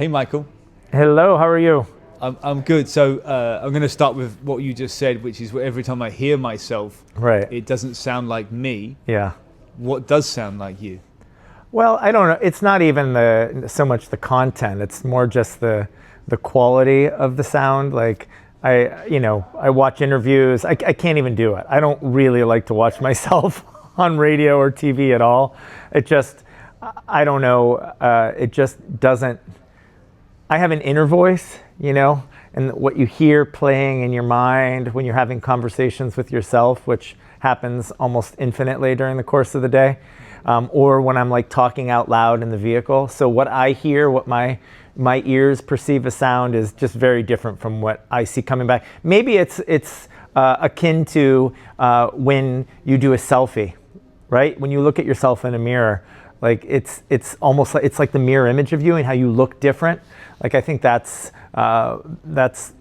Hey, Michael. Hello, how are you? I'm good. So I'm going to start with what you just said, which is every time I hear myself, Right. it doesn't sound like me. Yeah. What does sound like you? Well, I don't know. It's not even so much the content. It's more just the quality of the sound. Like I watch interviews. I can't even do it. I don't really like to watch myself on radio or TV at all. It just, I don't know. It just doesn't. I have an inner voice, and what you hear playing in your mind when you're having conversations with yourself, which happens almost infinitely during the course of the day, or when I'm like talking out loud in the vehicle. So what I hear, what my ears perceive as sound is just very different from what I see coming back. Maybe it's akin to when you do a selfie, right? When you look at yourself in a mirror, like it's almost like it's like the mirror image of you and how you look different. Like I think that's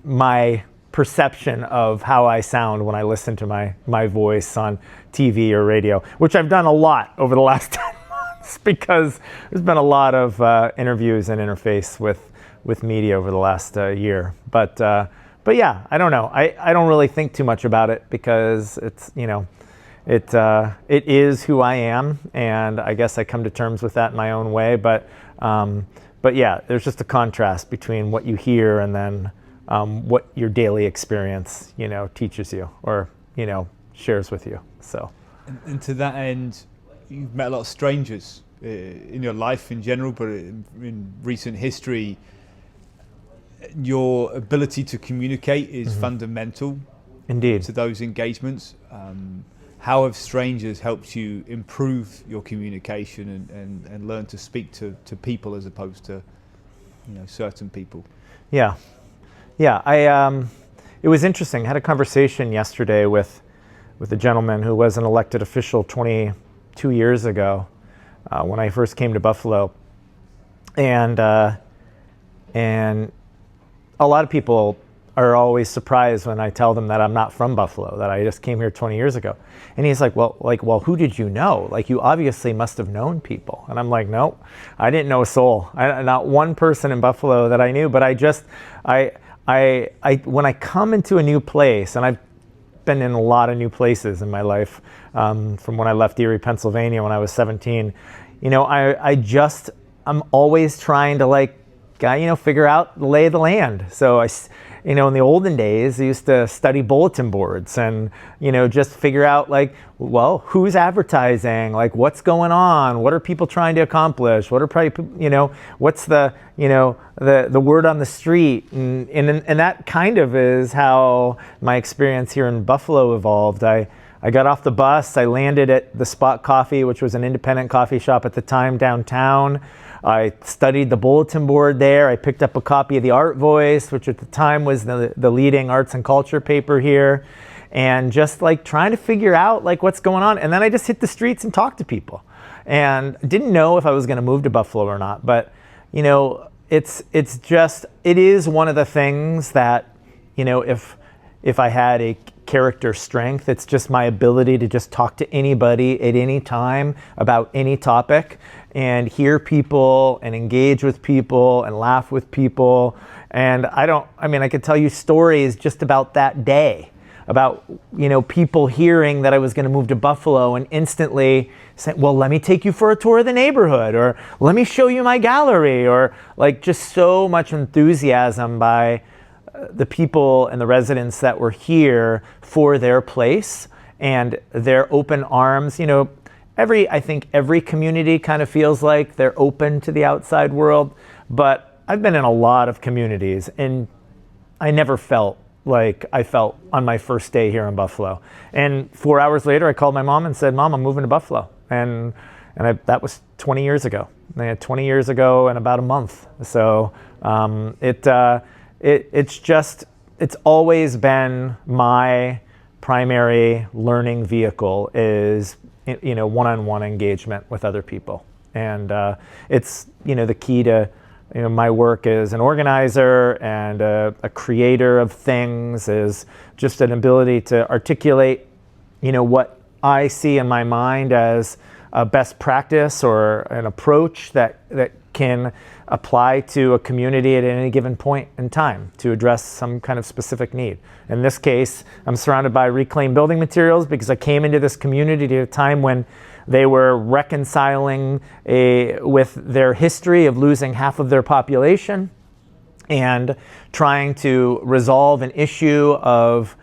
my perception of how I sound when I listen to my voice on TV or radio, which I've done a lot over the last 10 months because there's been a lot of interviews and interface with media over the last year. But yeah, I don't know. I don't really think too much about it because it's, it is who I am, and I guess I come to terms with that in my own way. But yeah, there's just a contrast between what you hear and then what your daily experience, teaches you or, shares with you. So. And to that end, you've met a lot of strangers in your life in general, but in recent history, your ability to communicate is fundamental. Indeed. To those engagements. How have strangers helped you improve your communication and learn to speak to people as opposed to, certain people? Yeah. It was interesting. I had a conversation yesterday with a gentleman who was an elected official 22 years ago when I first came to Buffalo, and a lot of people are always surprised when I tell them that I'm not from Buffalo, that I just came here 20 years ago. And he's like, well, who did you know? Like, you obviously must have known people. And I'm like, no, I didn't know a soul. Not one person in Buffalo that I knew, but when I come into a new place, and I've been in a lot of new places in my life, from when I left Erie, Pennsylvania when I was 17, I'm always trying to figure out the lay of the land. So in the olden days, I used to study bulletin boards and, just figure out who's advertising, what's going on, what are people trying to accomplish, what are probably, what's the word on the street. And that kind of is how my experience here in Buffalo evolved. I got off the bus, I landed at the Spot Coffee, which was an independent coffee shop at the time downtown. I studied the bulletin board there. I picked up a copy of the Art Voice, which at the time was the leading arts and culture paper here, and just trying to figure out what's going on. And then I just hit the streets and talked to people, and didn't know if I was going to move to Buffalo or not. But it is one of the things that if I had a character strength, it's just my ability to just talk to anybody at any time about any topic and hear people and engage with people and laugh with people. And I could tell you stories just about that day, about, people hearing that I was going to move to Buffalo and instantly saying, well, let me take you for a tour of the neighborhood, or let me show you my gallery, or just so much enthusiasm by the people and the residents that were here for their place and their open arms. I think every community kind of feels like they're open to the outside world, but I've been in a lot of communities and I never felt like I felt on my first day here in Buffalo. And 4 hours later, I called my mom and said, Mom, I'm moving to Buffalo. And that was 20 years ago. 20 years ago and about a month. So it's always been my primary learning vehicle is, one-on-one engagement with other people. And it's, the key to, my work as an organizer and a creator of things is just an ability to articulate, what I see in my mind as a best practice or an approach that can apply to a community at any given point in time to address some kind of specific need. In this case, I'm surrounded by reclaimed building materials because I came into this community at a time when they were reconciling with their history of losing half of their population and trying to resolve an issue of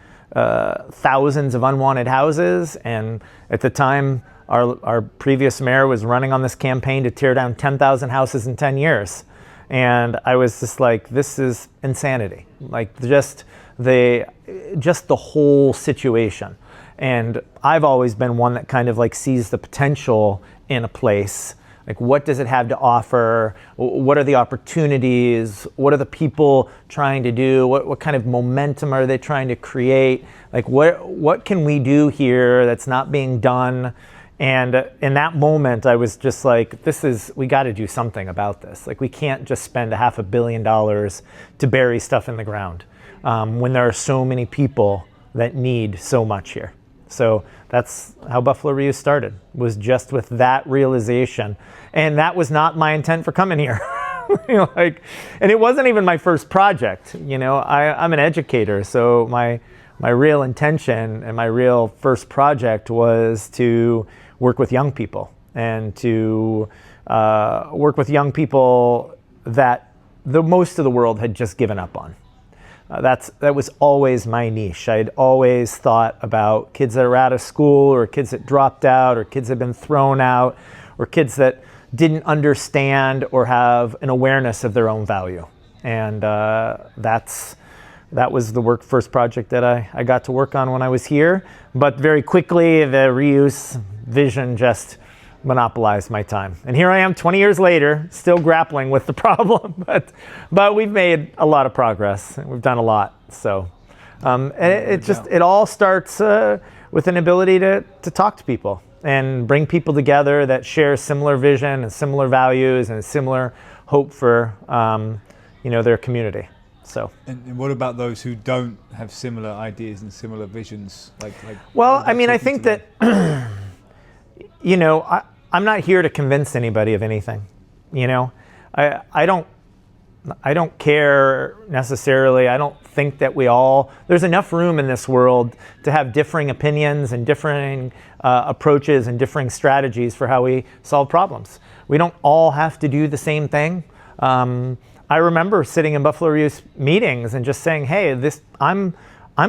thousands of unwanted houses. And at the time, our previous mayor was running on this campaign to tear down 10,000 houses in 10 years. And I was just like, this is insanity. Like just the whole situation. And I've always been one that kind of like sees the potential in a place. Like, what does it have to offer? What are the opportunities? What are the people trying to do? What kind of momentum are they trying to create? Like, what can we do here that's not being done? And in that moment, I was just like, we got to do something about this. Like, we can't just spend $500 million to bury stuff in the ground when there are so many people that need so much here. So that's how Buffalo Reuse started, was just with that realization. And that was not my intent for coming here. And it wasn't even my first project. I'm an educator, so my real intention and my real first project was to work with young people and to work with young people that the most of the world had just given up on. That was always my niche. I'd always thought about kids that are out of school, or kids that dropped out, or kids that have been thrown out, or kids that didn't understand or have an awareness of their own value. And that was the first project that I got to work on when I was here. But very quickly, the reuse vision just monopolized my time. And here I am 20 years later, still grappling with the problem, but we've made a lot of progress. We've done a lot. So it all starts with an ability to talk to people and bring people together that share similar vision and similar values and a similar hope for their community. So. And what about those who don't have similar ideas and similar visions? Well, I mean, I think that I'm not here to convince anybody of anything. I don't care necessarily. I don't think that there's enough room in this world to have differing opinions and differing approaches and differing strategies for how we solve problems. We don't all have to do the same thing. I remember sitting in Buffalo Reuse meetings and just saying, hey, I'm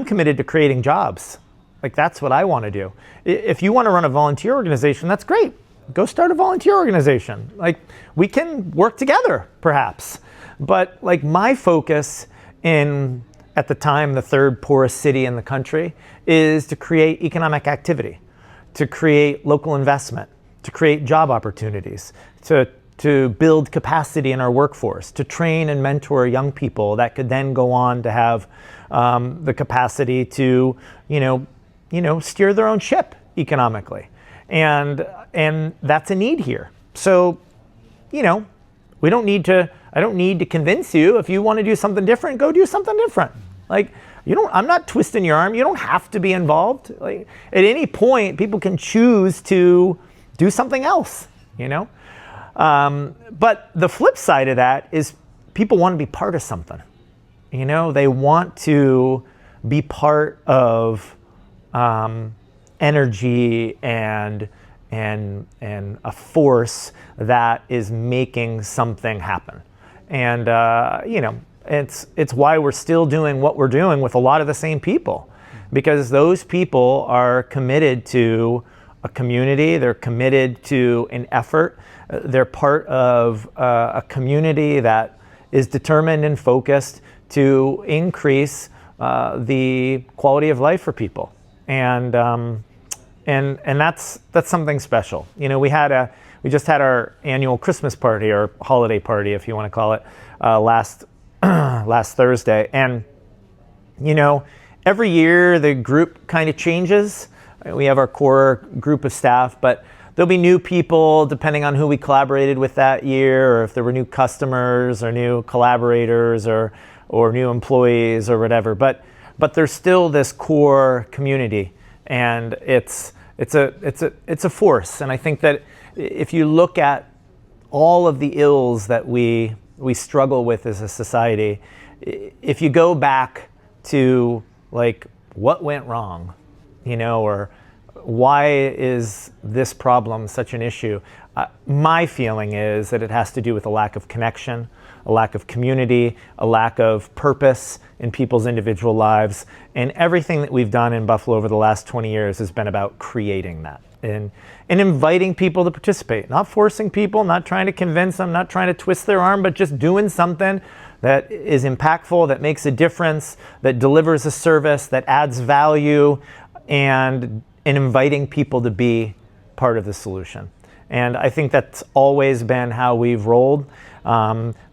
committed to creating jobs. Like, that's what I want to do. If you want to run a volunteer organization, that's great. Go start a volunteer organization. Like, we can work together, perhaps. But like, my focus at the time, the third poorest city in the country, is to create economic activity, to create local investment, to create job opportunities, to build capacity in our workforce, to train and mentor young people that could then go on to have the capacity to, steer their own ship economically. And that's a need here. So, I don't need to convince you. If you want to do something different, go do something different. Like, I'm not twisting your arm. You don't have to be involved. Like, at any point, people can choose to do something else, But the flip side of that is people want to be part of something. They want to be part of energy and a force that is making something happen. And it's why we're still doing what we're doing with a lot of the same people, because those people are committed to a community. They're committed to an effort. They're part of a community that is determined and focused to increase the quality of life for people. And that's something special. We just had our annual Christmas party, or holiday party, if you want to call it, last Thursday. And every year the group kind of changes. We have our core group of staff, but there'll be new people depending on who we collaborated with that year, or if there were new customers or new collaborators or new employees or whatever. But there's still this core community, and it's a force. And I think that if you look at all of the ills that we struggle with as a society, if you go back to like what went wrong, or why is this problem such an issue? My feeling is that it has to do with a lack of connection, a lack of community, a lack of purpose in people's individual lives. And everything that we've done in Buffalo over the last 20 years has been about creating that and inviting people to participate, not forcing people, not trying to convince them, not trying to twist their arm, but just doing something that is impactful, that makes a difference, that delivers a service, that adds value, and inviting people to be part of the solution. And I think that's always been how we've rolled.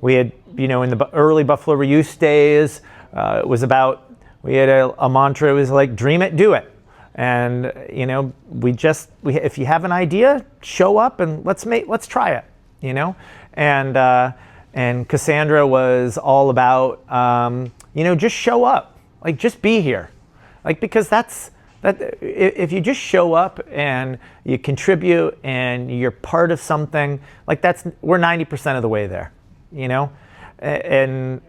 We had, in the early Buffalo Reuse days, it was about, we had a mantra, it was like, dream it, do it. And, if you have an idea, show up and let's try it, and Cassandra was all about, just show up, like just be here. Like, because that if you just show up and you contribute and you're part of something, like we're 90% of the way there, and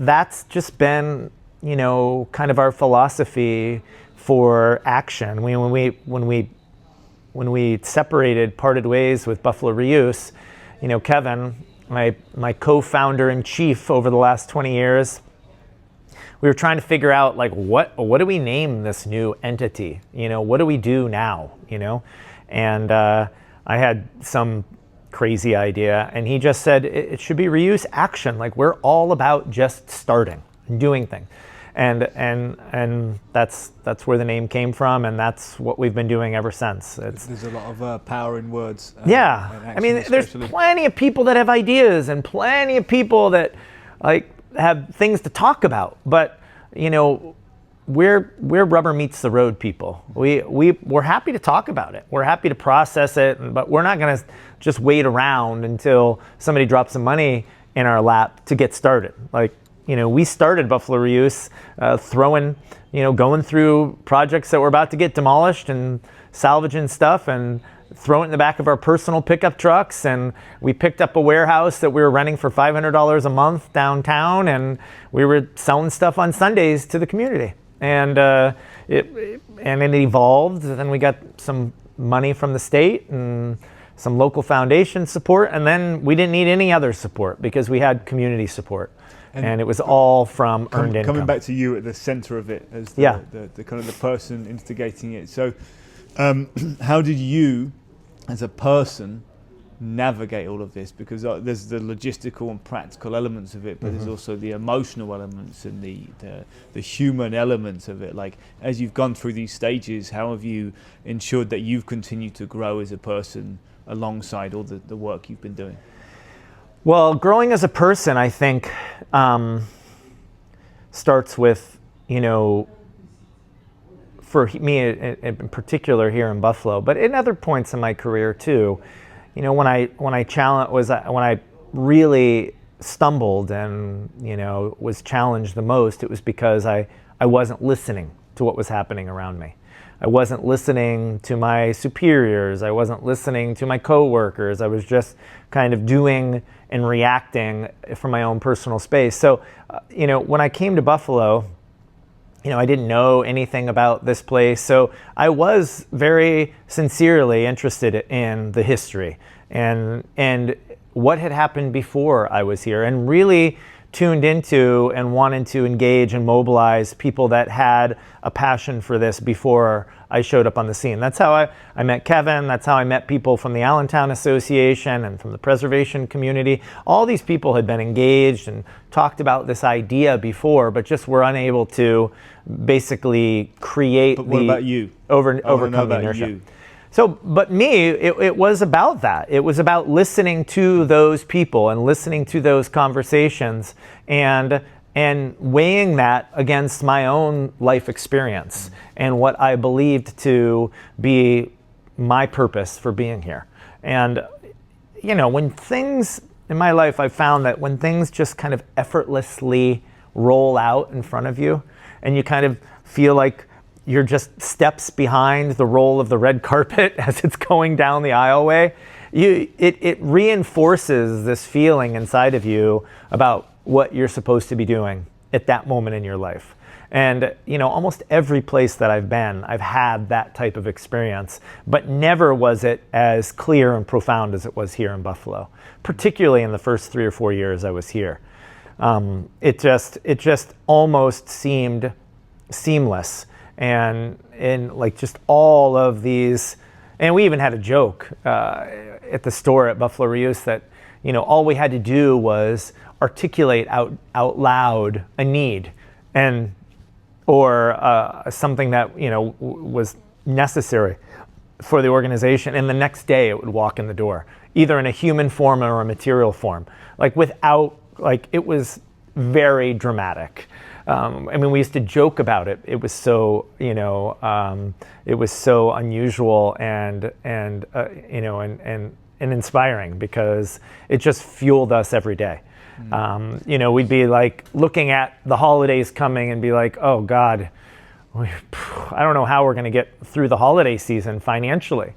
that's just been, kind of our philosophy for action. When we parted ways with Buffalo Reuse, Kevin, my co-founder and chief over the last 20 years, we were trying to figure out like what do we name this new entity? What do we do now? And I had some crazy idea, and he just said it should be Reuse Action. Like, we're all about just starting and doing things, and that's where the name came from, and that's what we've been doing ever since. There's a lot of power in words. Yeah, and action, I mean, there's plenty of people that have ideas, and plenty of people that like have things to talk about, but we're rubber meets the road people. We're happy to talk about it. We're happy to process it, but we're not going to just wait around until somebody drops some money in our lap to get started. Like, we started Buffalo Reuse going through projects that were about to get demolished and salvaging stuff and throw it in the back of our personal pickup trucks, and we picked up a warehouse that we were renting for $500 a month downtown, and we were selling stuff on Sundays to the community. And it evolved. Then we got some money from the state and some local foundation support, and then we didn't need any other support because we had community support. And it was all from earned income. Coming back to you at the center of it as the kind of the person instigating it. So how did you, as a person, navigate all of this? Because there's the logistical and practical elements of it, but there's also the emotional elements and the human elements of it. Like, as you've gone through these stages, how have you ensured that you've continued to grow as a person alongside all the work you've been doing? Well, growing as a person, I think, starts with, for me in particular here in Buffalo, but in other points in my career too, when I really stumbled and was challenged the most, it was because I wasn't listening to what was happening around me. I wasn't listening to my superiors. I wasn't listening to my coworkers. I was just kind of doing and reacting from my own personal space. So, when I came to Buffalo, I didn't know anything about this place. So I was very sincerely interested in the history and what had happened before I was here, and really tuned into and wanted to engage and mobilize people that had a passion for this before I showed up on the scene. That's how I met Kevin. That's how I met people from the Allentown Association and from the preservation community. All these people had been engaged and talked about this idea before, but just were unable to basically create overcome the inertia. So, but me, it was about that. It was about listening to those people and listening to those conversations and weighing that against my own life experience and what I believed to be my purpose for being here. And, when things in my life, I found that when things just kind of effortlessly roll out in front of you and you kind of feel like you're just steps behind the roll of the red carpet as it's going down the aisleway, it reinforces this feeling inside of you about what you're supposed to be doing at that moment in your life. And almost every place that I've been, I've had that type of experience, but never was it as clear and profound as it was here in Buffalo, particularly in the first 3 or 4 years I was here. It just almost seemed seamless, and like just all of these, and we even had a joke at the store at Buffalo Reuse that all we had to do was articulate out loud a need or something that was necessary for the organization, and the next day it would walk in the door, either in a human form or a material form, it was very dramatic. We used to joke about it. It was so, it was so unusual and inspiring, because it just fueled us every day. We'd be like looking at the holidays coming and be like, oh God, I don't know how we're going to get through the holiday season financially.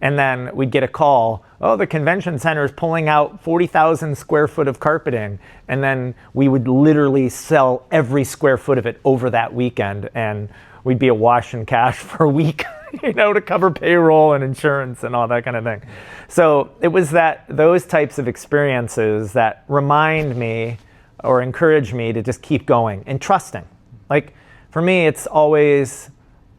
And then we'd get a call, oh, the convention center is pulling out 40,000 square foot of carpeting. And then we would literally sell every square foot of it over that weekend. And we'd be awash in cash for a week, to cover payroll and insurance and all that kind of thing. So it was those types of experiences that remind me or encourage me to just keep going and trusting. Like for me, it's always,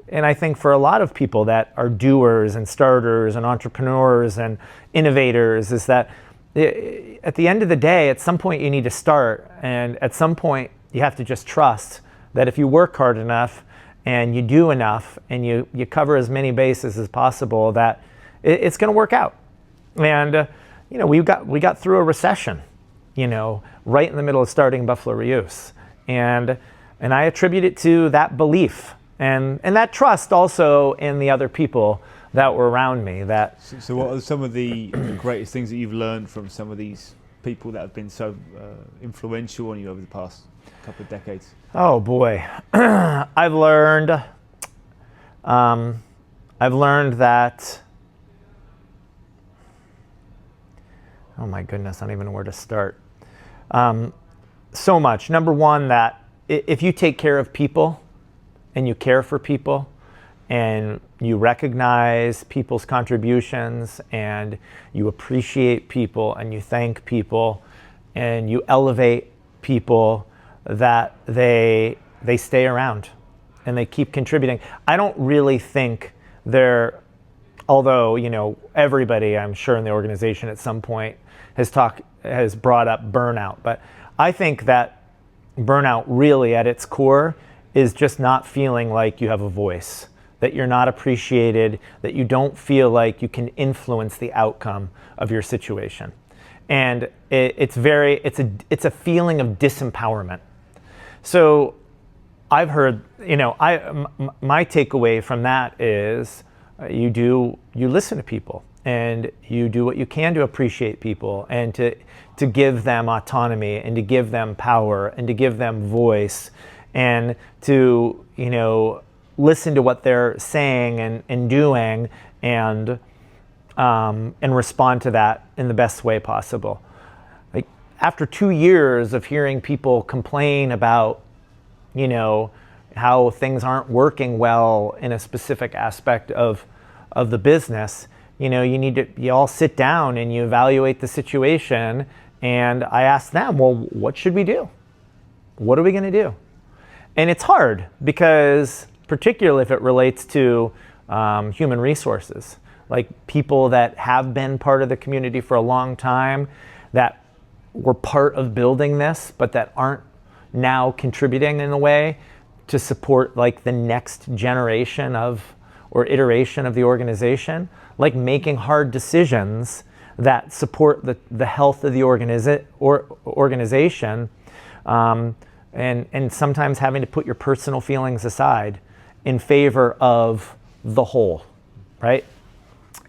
and I think for a lot of people that are doers and starters and entrepreneurs and innovators, is that at the end of the day, at some point you need to start, and at some point you have to just trust that if you work hard enough and you do enough and you cover as many bases as possible, that it's going to work out. And we got through a recession, right in the middle of starting Buffalo Reuse, and I attribute it to that belief. And that trust also in the other people that were around me. So what are some of the greatest things that you've learned from some of these people that have been so influential on you over the past couple of decades? Oh boy, I've learned that. Oh my goodness, I don't even know where to start. So much. Number one, that if you take care of people, and you care for people, and you recognize people's contributions, and you appreciate people, and you thank people, and you elevate people, that they stay around and they keep contributing. I don't really think although everybody, I'm sure, in the organization at some point has brought up burnout, but I think that burnout really at its core is just not feeling like you have a voice, that you're not appreciated, that you don't feel like you can influence the outcome of your situation. And it's a feeling of disempowerment. So I've heard, my takeaway from that is you listen to people, and you do what you can to appreciate people, and to give them autonomy, and to give them power, and to give them voice, and to listen to what they're saying and doing, and respond to that in the best way possible. Like after 2 years of hearing people complain about how things aren't working well in a specific aspect of the business, you all sit down and you evaluate the situation, and I ask them, well, what should we do? What are we going to do? And it's hard, because particularly if it relates to human resources, like people that have been part of the community for a long time, that were part of building this, but that aren't now contributing in a way to support like the next generation or iteration of the organization, like making hard decisions that support the health of the organization, and sometimes having to put your personal feelings aside in favor of the whole, right?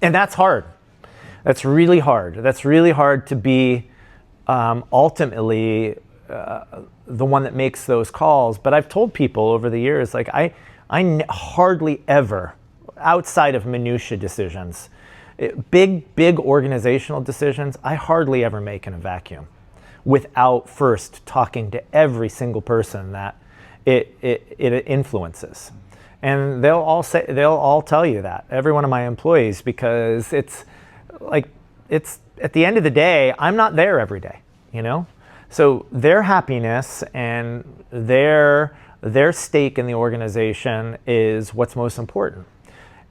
And that's hard. That's really hard. That's really hard to be ultimately the one that makes those calls. But I've told people over the years, like I hardly ever, outside of minutia decisions, big organizational decisions, I hardly ever make in a vacuum without first talking to every single person that it influences. And they'll all tell you that, every one of my employees, because it's at the end of the day, I'm not there every day, you know? So their happiness and their stake in the organization is what's most important.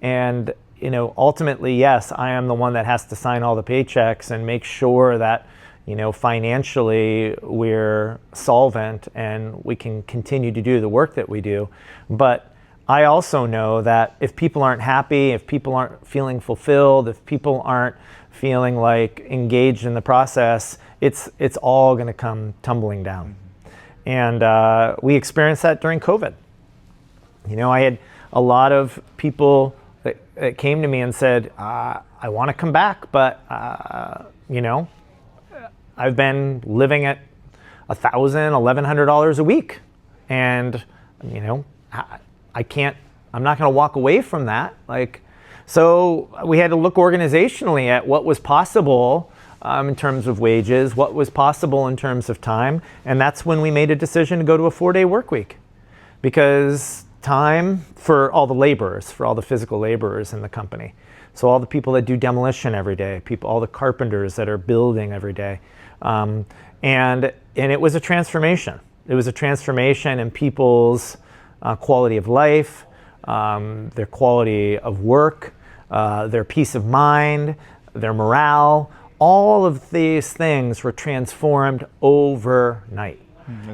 And, you know, ultimately, yes, I am the one that has to sign all the paychecks and make sure that, you know, financially we're solvent and we can continue to do the work that we do. But I also know that if people aren't happy, if people aren't feeling fulfilled, if people aren't feeling like engaged in the process, it's all going to come tumbling down. And we experienced that during COVID. You know, I had a lot of people that came to me and said, I want to come back, but, you know, I've been living at $1,000, $1,100 a week. And, you know, I'm not going to walk away from that. So we had to look organizationally at what was possible in terms of wages, what was possible in terms of time. And that's when we made a decision to go to a 4-day work week, because time for all the laborers, for all the physical laborers in the company. So all the people that do demolition every day, all the carpenters that are building every day. And it was a transformation. It was a transformation in people's quality of life, their quality of work, their peace of mind, their morale. All of these things were transformed overnight.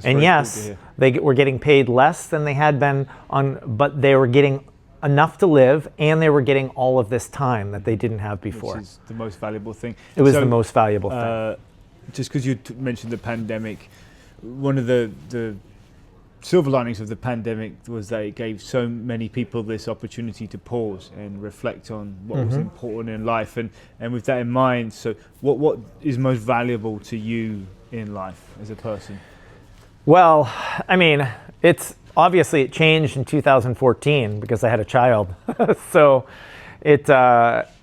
And yes, they were getting paid less than they had been but they were getting enough to live, and they were getting all of this time that they didn't have before. Which is the most valuable thing. It was the most valuable thing. Just because you mentioned the pandemic, one of the silver linings of the pandemic was that it gave so many people this opportunity to pause and reflect on what was important in life. And with that in mind, so what is most valuable to you in life as a person? Well, I mean, it changed in 2014 because I had a child. So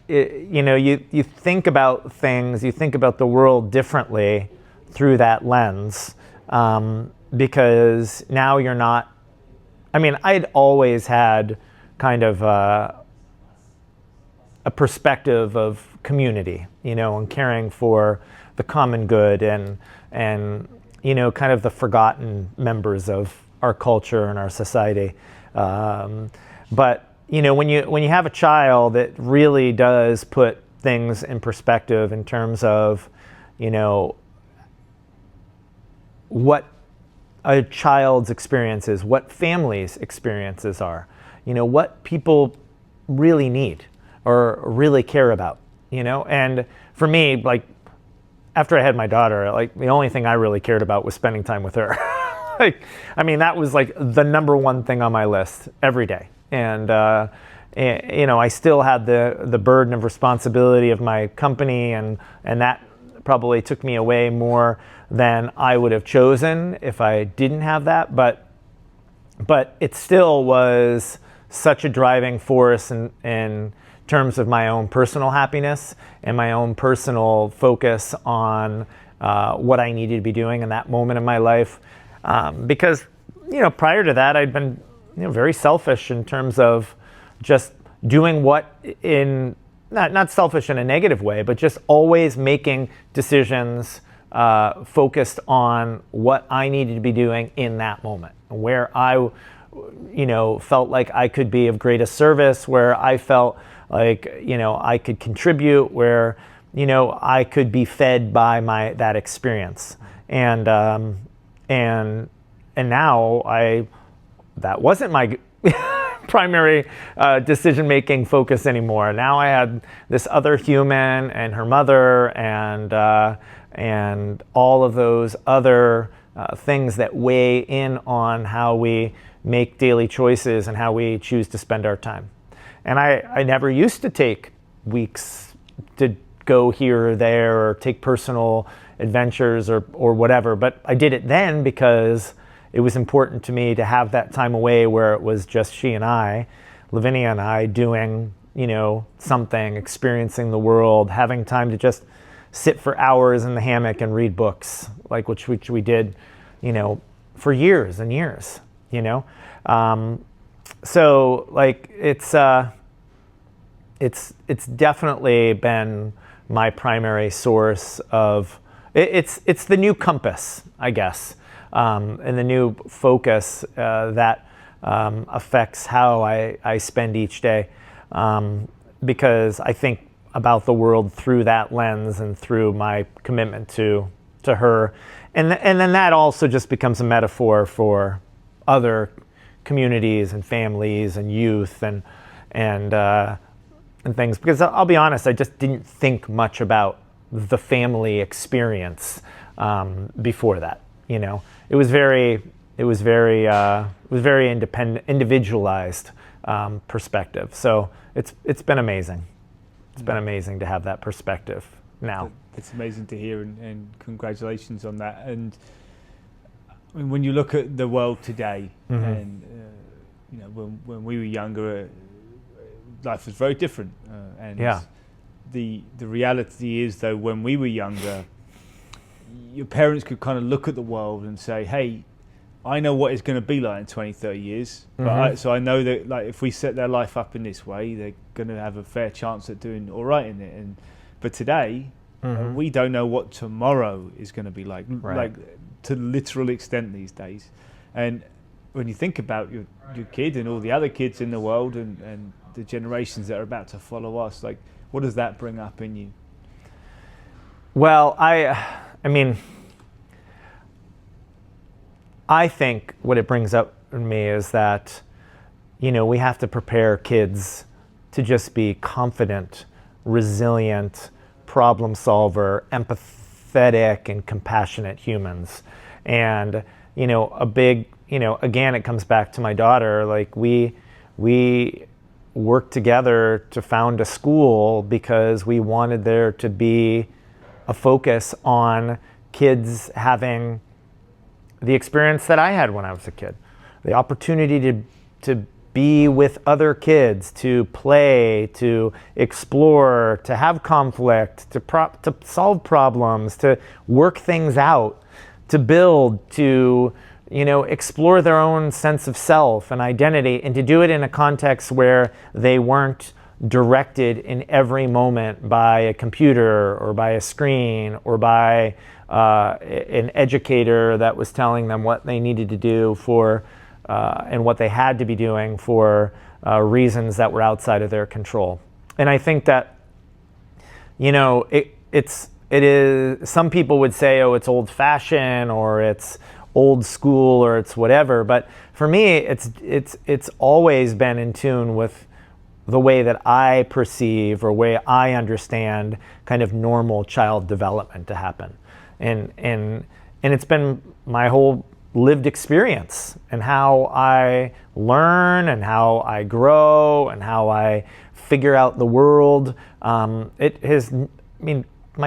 you know, you think about things, you think about the world differently through that lens. Because now you're not, I mean, I'd always had kind of a perspective of community, you know, and caring for the common good and you know, kind of the forgotten members of our culture and our society. But, you know, when you have a child, it really does put things in perspective in terms of, you know, what a child's experiences, what families' experiences are, you know, what people really need or really care about, you know. And for me, like, after I had my daughter, like, the only thing I really cared about was spending time with her. Like, I mean, that was like the number one thing on my list every day. And you know, I still had the burden of responsibility of my company, and that probably took me away more than I would have chosen if I didn't have that. But it still was such a driving force in terms of my own personal happiness and my own personal focus on what I needed to be doing in that moment in my life. Because, you know, prior to that, I'd been, you know, very selfish in terms of just doing not selfish in a negative way, but just always making decisions focused on what I needed to be doing in that moment, where I, you know, felt like I could be of greatest service, where I felt like, you know, I could contribute, where, you know, I could be fed by that experience. And now that wasn't my primary decision-making focus anymore. Now I had this other human and her mother and all of those other things that weigh in on how we make daily choices and how we choose to spend our time. And I never used to take weeks to go here or there or take personal adventures or whatever, but I did it then because it was important to me to have that time away where it was just she and I, Lavinia and I, doing, something, experiencing the world, having time to just sit for hours in the hammock and read books, like which we did, for years and years, So like it's definitely been my primary source of, it's the new compass, I guess, and the new focus that affects how I spend each day, because I think about the world through that lens and through my commitment to her, and then that also just becomes a metaphor for other communities and families and youth and things, because I'll be honest, I just didn't think much about the family experience before that. It was very independent, individualized perspective. So it's been amazing. It's been amazing to have that perspective now. It's amazing to hear, and congratulations on that. And I mean, when you look at the world today, and when we were younger, life was very different. And the reality is, though, when we were younger, your parents could kind of look at the world and say, hey, I know what it's going to be like in 20, 30 years. So I know that, like, if we set their life up in this way, they're going to have a fair chance at doing all right in it. But today, we don't know what tomorrow is going to be like, like to the literal extent these days. And when you think about your kid and all the other kids in the world and the generations that are about to follow us, like, what does that bring up in you? Well, I mean, I think what it brings up in me is that, we have to prepare kids to just be confident, resilient, problem solver, empathetic, and compassionate humans. And, a big, again, it comes back to my daughter. Like, we worked together to found a school because we wanted there to be a focus on kids having the experience that I had when I was a kid, the opportunity to be with other kids, to play, to explore, to have conflict, to solve problems, to work things out, to build, to explore their own sense of self and identity, and to do it in a context where they weren't directed in every moment by a computer or by a screen or by an educator that was telling them what they needed to do for and what they had to be doing for reasons that were outside of their control. And I think that it is, some people would say, oh, it's old-fashioned, or it's old school, or it's whatever. But for me, it's always been in tune with the way that I perceive or way I understand kind of normal child development to happen. And it's been my whole lived experience, and how I learn and how I grow and how I figure out the world. My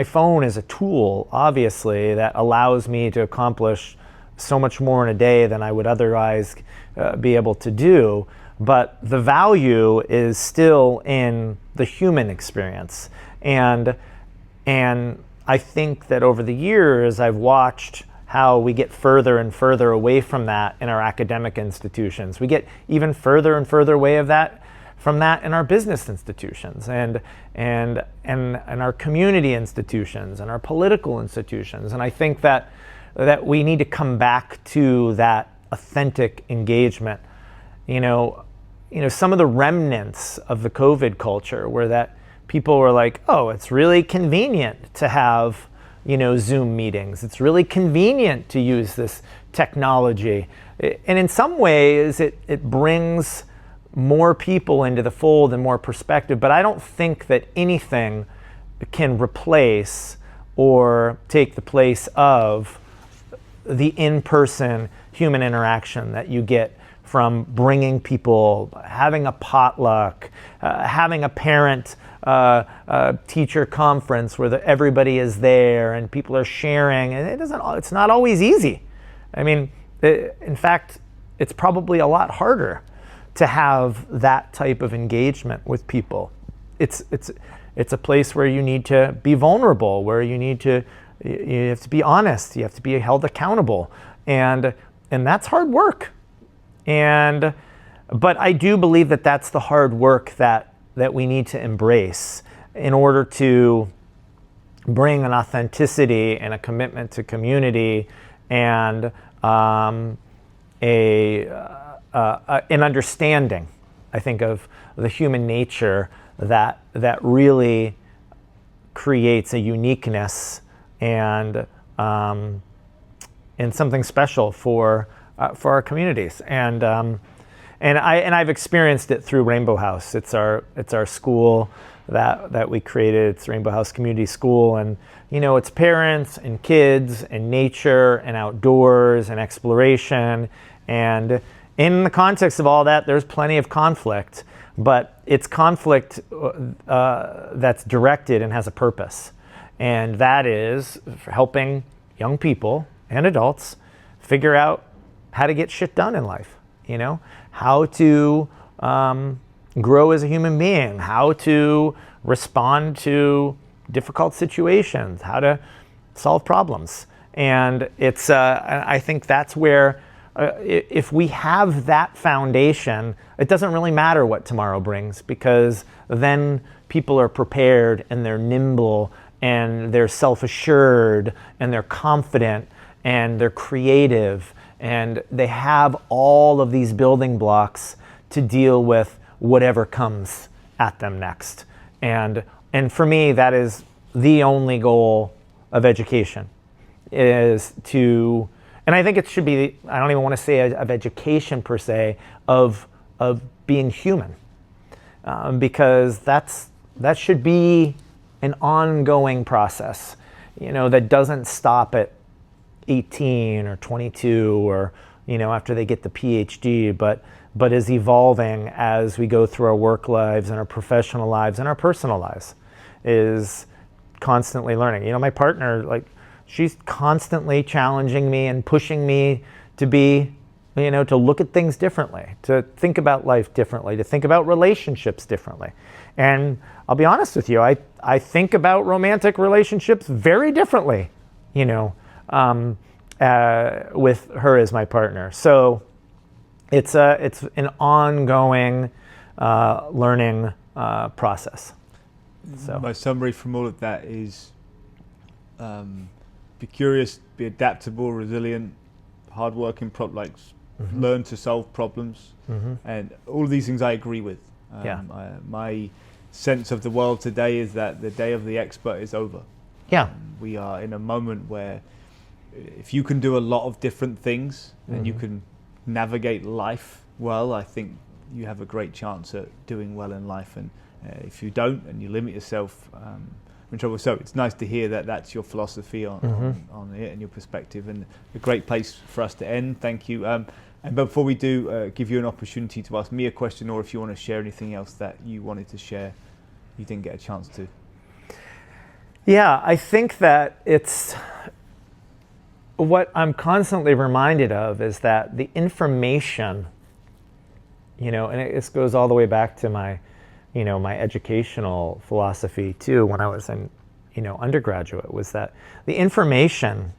phone is a tool, obviously, that allows me to accomplish so much more in a day than I would otherwise be able to do. But the value is still in the human experience. And I think that over the years, I've watched how we get further and further away from that in our academic institutions. We get even further and further away from that in our business institutions and our community institutions and our political institutions. And I think that we need to come back to that authentic engagement. Some of the remnants of the COVID culture were that people were like, oh, it's really convenient to have, Zoom meetings. It's really convenient to use this technology. And in some ways, it brings more people into the fold and more perspective. But I don't think that anything can replace or take the place of the in-person human interaction that you get from bringing people, having a potluck, having a parent teacher conference where everybody is there and people are sharing, and it's not always easy. I mean, in fact, it's probably a lot harder to have that type of engagement with people it's a place where you need to be vulnerable, where you have to be honest, you have to be held accountable, and that's hard work. But I do believe that that's the hard work that we need to embrace in order to bring an authenticity and a commitment to community and an understanding, I think, of the human nature that really creates a uniqueness and something special for our communities. And I've experienced it through Rainbow House. It's our school that we created. It's Rainbow House Community School, and it's parents and kids and nature and outdoors and exploration. And in the context of all that, there's plenty of conflict, but it's conflict that's directed and has a purpose, and that is helping young people and adults figure out how to get shit done in life. How to grow as a human being, how to respond to difficult situations, how to solve problems. And I think that's where, if we have that foundation, it doesn't really matter what tomorrow brings, because then people are prepared and they're nimble and they're self-assured and they're confident and they're creative. And they have all of these building blocks to deal with whatever comes at them next. And for me, that is the only goal of education, is to, and I think it should be, I don't even want to say of education per se, of being human. Because that should be an ongoing process, that doesn't stop at 18 or 22 or after they get the PhD, but is evolving as we go through our work lives and our professional lives and our personal lives, is constantly learning. My partner, she's constantly challenging me and pushing me to be, to look at things differently, to think about life differently, to think about relationships differently. And I'll be honest with you, I think about romantic relationships very differently, with her as my partner. So it's an ongoing learning process. So my summary from all of that is be curious, be adaptable, resilient, hardworking, learn to solve problems, and all of these things I agree with. My sense of the world today is that the day of the expert is over. We are in a moment where if you can do a lot of different things and you can navigate life well, I think you have a great chance at doing well in life. And if you don't and you limit yourself, in trouble. So it's nice to hear that that's your philosophy on it and your perspective, and a great place for us to end. Thank you. And before we do, give you an opportunity to ask me a question, or if you want to share anything else that you wanted to share, you didn't get a chance to. Yeah, I think that it's what I'm constantly reminded of is that the information, and this goes all the way back to my, my educational philosophy too, when I was in, undergraduate, was that the information,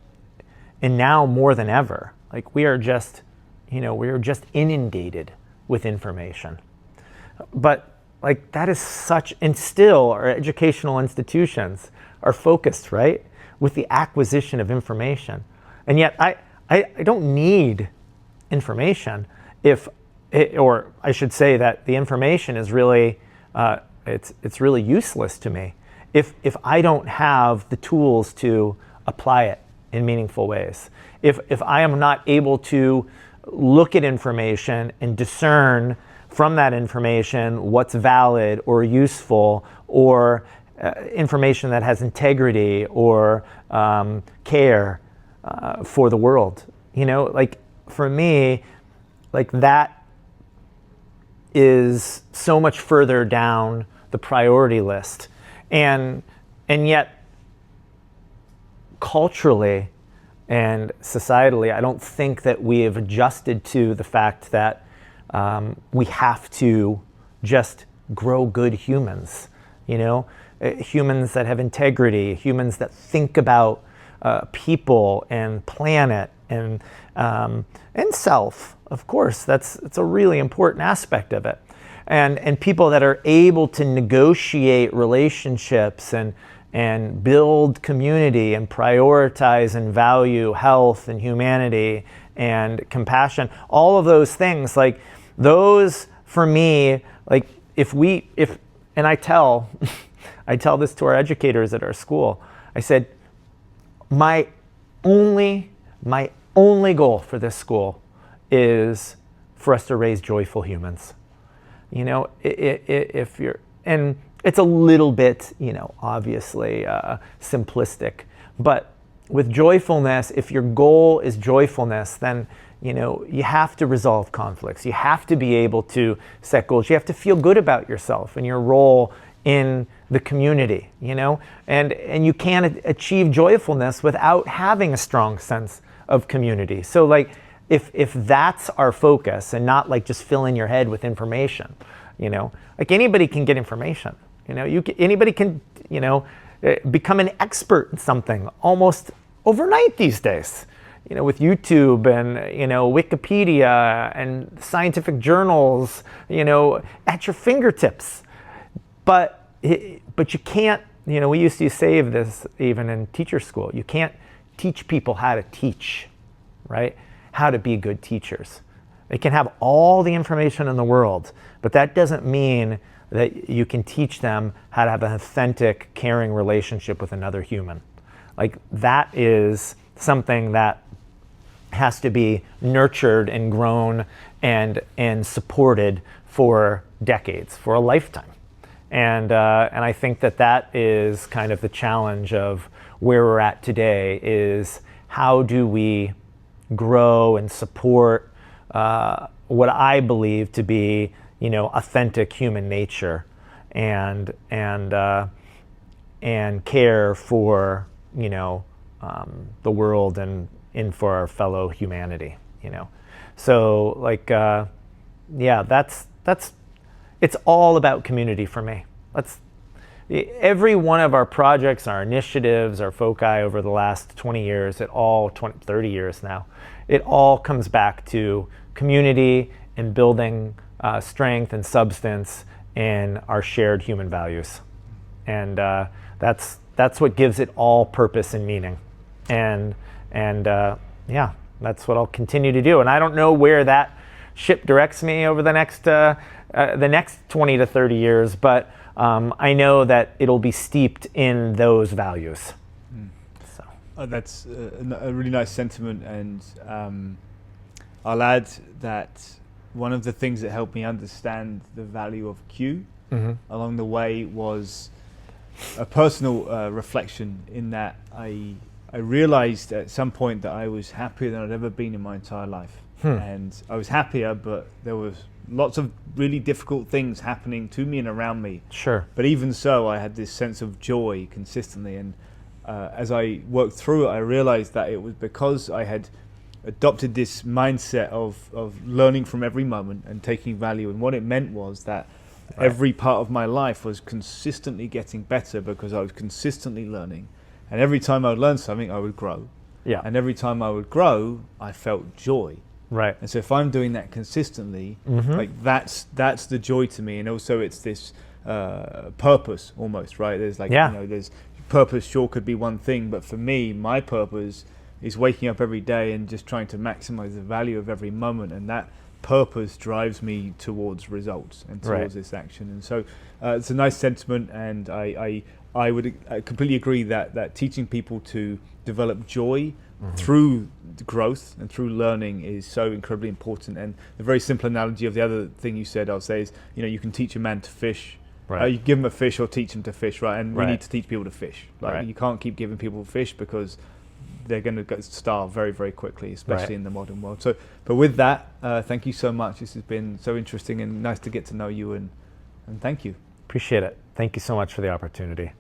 and now more than ever, we are just inundated with information. But that is such, and still our educational institutions are focused, right, with the acquisition of information. And yet I don't need information or I should say that the information is really, it's really useless to me if I don't have the tools to apply it in meaningful ways. If I am not able to look at information and discern from that information what's valid or useful, or information that has integrity or care for the world, for me, that is so much further down the priority list, and yet culturally and societally, I don't think that we have adjusted to the fact that we have to just grow good humans. Humans that have integrity, humans that think about people and planet and self. Of course, it's a really important aspect of it. And people that are able to negotiate relationships and build community and prioritize and value health and humanity and compassion, all of those things, like those for me, like and I tell this to our educators at our school. I said, my only goal for this school is for us to raise joyful humans. If you're, and it's a little bit, obviously simplistic, but with joyfulness, if your goal is joyfulness, then you have to resolve conflicts. You have to be able to set goals. You have to feel good about yourself and your role in the community, and you can't achieve joyfulness without having a strong sense of community. So like, if that's our focus and not like just fill in your head with information, like anybody can get information, anybody can, become an expert in something almost overnight these days, with YouTube and, Wikipedia and scientific journals, at your fingertips. But you can't, we used to say this even in teacher school, you can't teach people how to teach, right? How to be good teachers. They can have all the information in the world, but that doesn't mean that you can teach them how to have an authentic, caring relationship with another human. Like that is something that has to be nurtured and grown and supported for decades, for a lifetime. And I think that is kind of the challenge of where we're at today, is how do we grow and support what I believe to be, authentic human nature, and care for, the world and for our fellow humanity, So like, that's it's all about community for me. Every one of our projects, our initiatives, our foci over the last 20 years, 30 years now, it all comes back to community and building strength and substance in our shared human values. And that's what gives it all purpose and meaning. And that's what I'll continue to do. And I don't know where that ship directs me over the next 20 to 30 years, but I know that it'll be steeped in those values. So that's a really nice sentiment, and I'll add that one of the things that helped me understand the value of Q along the way was a personal reflection, in that I realized at some point that I was happier than I'd ever been in my entire life. And I was happier, but there was lots of really difficult things happening to me and around me. Sure. But even so, I had this sense of joy consistently. And as I worked through it, I realized that it was because I had adopted this mindset of learning from every moment and taking value. And what it meant was that every part of my life was consistently getting better because I was consistently learning. And every time I would learn something, I would grow. Yeah. And every time I would grow, I felt joy. Right. And so if I'm doing that consistently, like that's the joy to me. And also it's this purpose almost, right? There's like, there's purpose sure could be one thing, but for me, my purpose is waking up every day and just trying to maximize the value of every moment. And that purpose drives me towards results and towards this action. And so it's a nice sentiment. And I would completely agree that teaching people to develop joy through growth and through learning is so incredibly important. And the very simple analogy of the other thing you said, I'll say, is you can teach a man to fish. You give him a fish or teach him to fish, right? And we need to teach people to fish. You can't keep giving people fish because they're going to starve very, very quickly, especially in the modern world. So, but with that, thank you so much. This has been so interesting and nice to get to know you, and thank you. Appreciate it. Thank you so much for the opportunity.